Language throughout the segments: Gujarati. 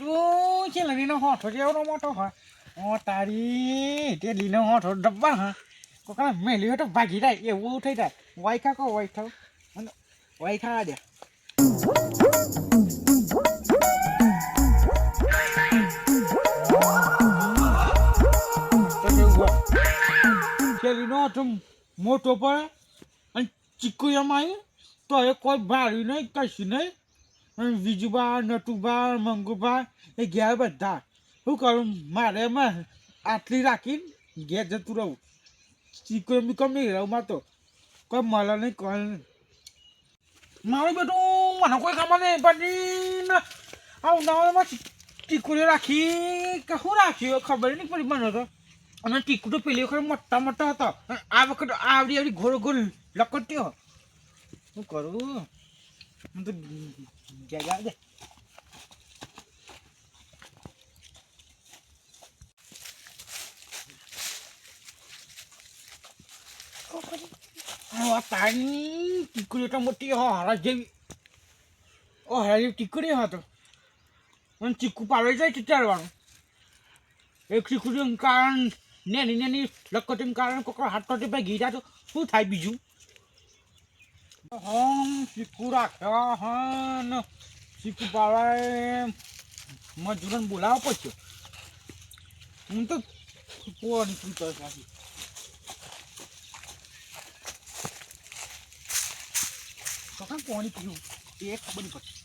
તું છે લઈને હોઠો જેવડો મોટો હોય ઓ તારી તે લીનો હોઠો ડબ્બા હા કોકા મેલ્યો તો ભાગી જાય એવું થઈ જાય વાયખા કો વાયખા અને વાયખા દે તો જેવું શેરીનો હોઠો મોટો પડે અને ચીકુ એમાં તો એ કોઈ ભાડ્યું નહીં કશું નહીં વિજુબા નટુબા મંગુબા એ ઘેર બધા શું કરું મારે એમાં આટલી રાખીને ઘેર જતું રહું ચીકુ એમ કમી રહું માં તો કોઈ મળે નહીં કોઈ નહીં મારું બેટું મને કોઈ ખબર નહીં પણ આ ઉનાળામાં ચીકુને રાખી કે શું રાખ્યું ખબર નહીં પડી મને તો અને ચીકુ તો પેલી વખત મોટા મોટા હતા આ વખત આવડી આવડી ઘોર ઘોર લકટ્યો શું કરું હું તો જગા દે પાણી ટીકડી તો મોટી હારા જેવી ઓ હારી ટીકડી હતો અને ચીકુ પાડે જાય ચીચાડવાનું એક ચીકુડીનું કારણ નેની નેની લકટીનું કારણ કોકરો હાથ તો ભાઈ ઘી જાય તો શું થાય બીજું ચીકુ રાખ્યા હા ને ચીકુ પાડે મજૂરને બોલાવવો પડશે હું તો નીકળી પડે પાછી પાણી પીવું એ ખબર નહીં પડતી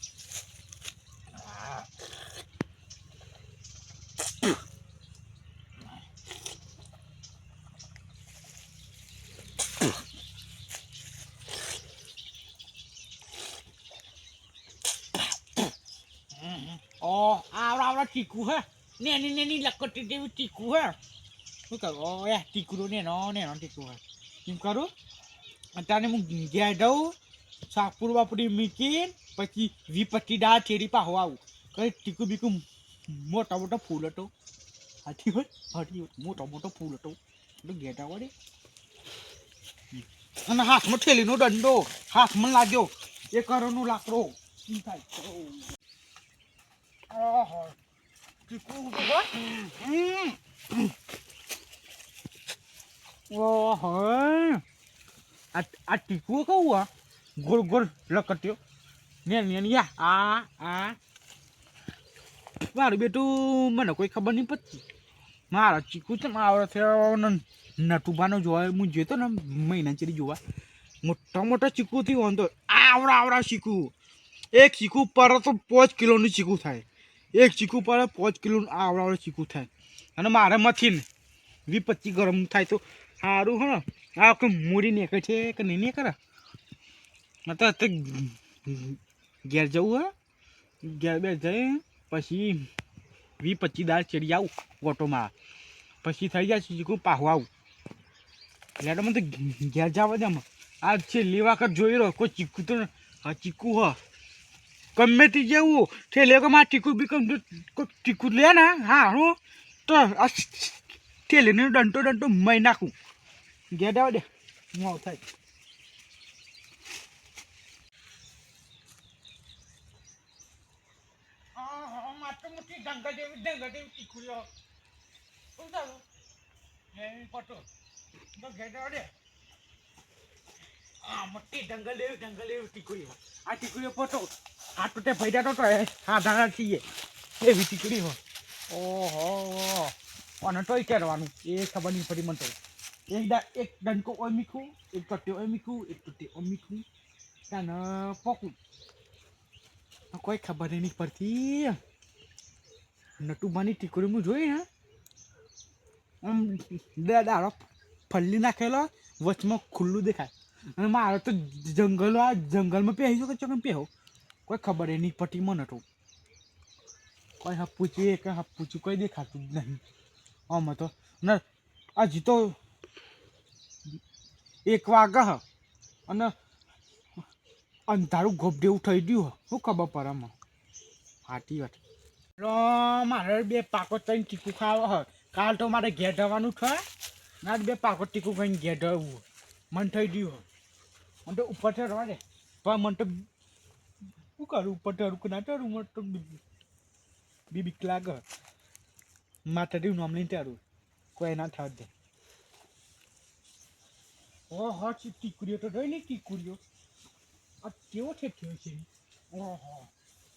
આવડા ચીકુ હે નેની નેની લકટી જેવી ચીકુ હે શું કરું એ ટીકડો નેનો નેનો ટીકુ હે એમ કરું અત્યારે હું ઘેર જાઉં સાકપુર બાપડી મીકીને પછી વીપટ્ટી દાળ ચેરી પાહો આવું કઈ ટીકુ બીકુ મોટા મોટા ફૂલ હતો હાથી હોય મોટો મોટો ફૂલ હતો એટલે ઘેટા વડે અને હાથમાં થેલીનો દંડો હાથમાં લાગ્યો એ કરોનું લાકડો શું થાય ઓહો ટીકુ ઓહો આ ટીકુ કહું આ ગોળ ગોળ લકટ્યો ને આ મારું બેટું મને કોઈ ખબર નહીં પડતી મારા ચીકુ છે આવડે છે નટુબાનો જોવા હું જોતો ને મહિના ચેરી જોવા મોટા મોટા ચીકુથી વાંધો આવડા ચીકુ એક ચીકુ પર તો 5 કિલોનું ચીકુ થાય એક ચીકુ પર 5 કિલોનું આવડા ચીકુ થાય અને મારે મથીને 20-25 ગરમ થાય તો સારું હે ને આ કોઈ મૂડી નીકળે છે કે નહીં નીકળે તો ઘેર જવું હે ઘેર બે જઈ પછી 20-25 દાળ ચડી આવું ઓટોમાં પછી થઈ જાય ચીકુ પાહું આવું એટલે મને તો ઘેર જવા દે આ છેલ્લી વખત જોઈ રહ્યો કોઈ ચીકુ તો ચીકુ હ ગમે તે જેવું છેલ્લે કે મારે ચીકુ બી કોઈ ચીકુ લે ને હા હું તો આ છેલ્લીને દંટો મહી નાખું ઘેર જવા દે હું થાય જંગલ જેવી ટીકુડીઓ શું થયું પટો તો ઘેર જવા દે મોટી જંગલ એવી ટીકુડીઓ આ ટીકુડીઓ પટો હાથ તો તે ભૈડા તો હા ધારા છીએ એવી ટીકડી હોય ઓહો અને તોય કરવાનું એ ખબર નહીં પડી મને તો એક ડંકો ઓય મીખું એક ટટ્ટી ઓય મીખું એક ટટ્ટી ઓય મીખું ત્યાં પોકું કોઈ ખબર નહીં પડતી નટુબાની ટીકડી હું જોઈ ને આમ બે દાડો ફલ્લી નાખેલો વચમાં ખુલ્લું દેખાય અને મારે તો જંગલમાં પહેરી કે ચોકન પહેરો કોઈ ખબર નહીં પડતી મને તો કોઈ હપ્પુચી કે હપ્પુચું કોઈ દેખાતું જ નહીં આમાં તો ને હજી તો 1 વાગે હ અને અંધારું ગોપ જેવું થઈ ગયું શું ખબર પડે આમાં સાચી વાત મારે 2 પાકો તઈને ટીકું ખાવા હોય કાલ તો મારે ઘેર જવાનું છે ના 2 પાકો ટીકું ખાઈને ઘેર જવું મન થઈ ગયું હોય મને તો ઉપર છે રવા દે પણ મને તો શું કરું ઉપર ચડું કે ના ચડું મને તો બીક લાગે માતાજી નામ લઈને તારું કોઈ ના થાવ દે ઓહો ટીકુરીઓ તો જોઈ ને ટીકુરીઓ આ કેવો ઠેઠ્યો છે ઓહો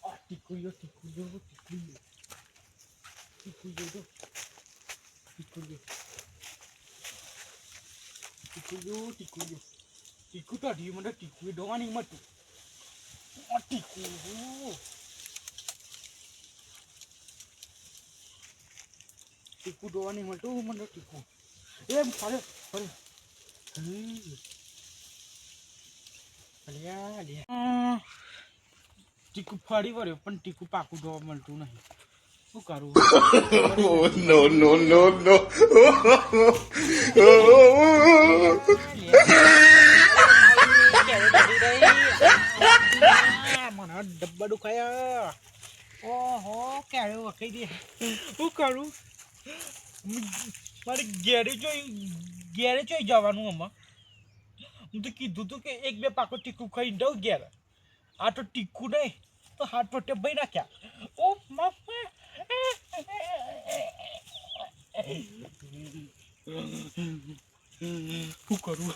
આ ટીકુરીઓ ટીકુરીઓ ટીકુરીઓ ટીકુરીઓ તો ટીકુરીઓ ટીકુરીઓ ટીકુરીઓ ટીકુ તો ઢી મને ટીકુરી ડોવાની મતું આ ટીકુરીઓ ટીકુ ડોવાની મળતું મને ટીકુ એમ ફરે ફરે ટીકુ ફરી વળ્યો પણ ટીકુ પાકું જોવા મળતું નહીં શું કરું નો નો નો નો મને ડબ્બા દુખાયા ઓહો ક્યારે વખાઈ દે શું કરું મારે ઘેરે જોઈ જવાનું આમાં હું તો કીધું તું કે એક બે પાકો ટીકું ખાઈ દઉં ઘેર આ તો ટીકું નહીં તો હાથ પટ્ટે ભાઈ નાખ્યા ઓ શું કરું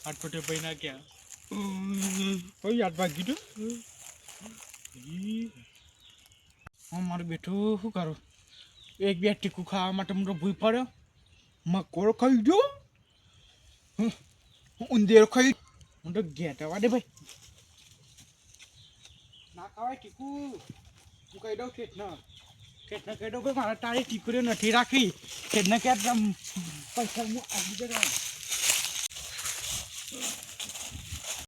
હાથ પટ્ટે ભાઈ નાખ્યા યાદ ભાગી દો મારું બેઠું શું કરું એક બે ટીકું ખાવા માટે મને ભૂઈ પડ્યો મકોડો ખાઈ ગયો ઉંદેરો ખાઈ હું તો ઘેટાવા દે ભાઈ ના ખાવાય ટીકું હું કહી દઉં ખેતના કહી દઉં કે મારા તારી ટીકુરીઓ નથી રાખી ખેતના ક્યાં પૈસા હું આવી જવા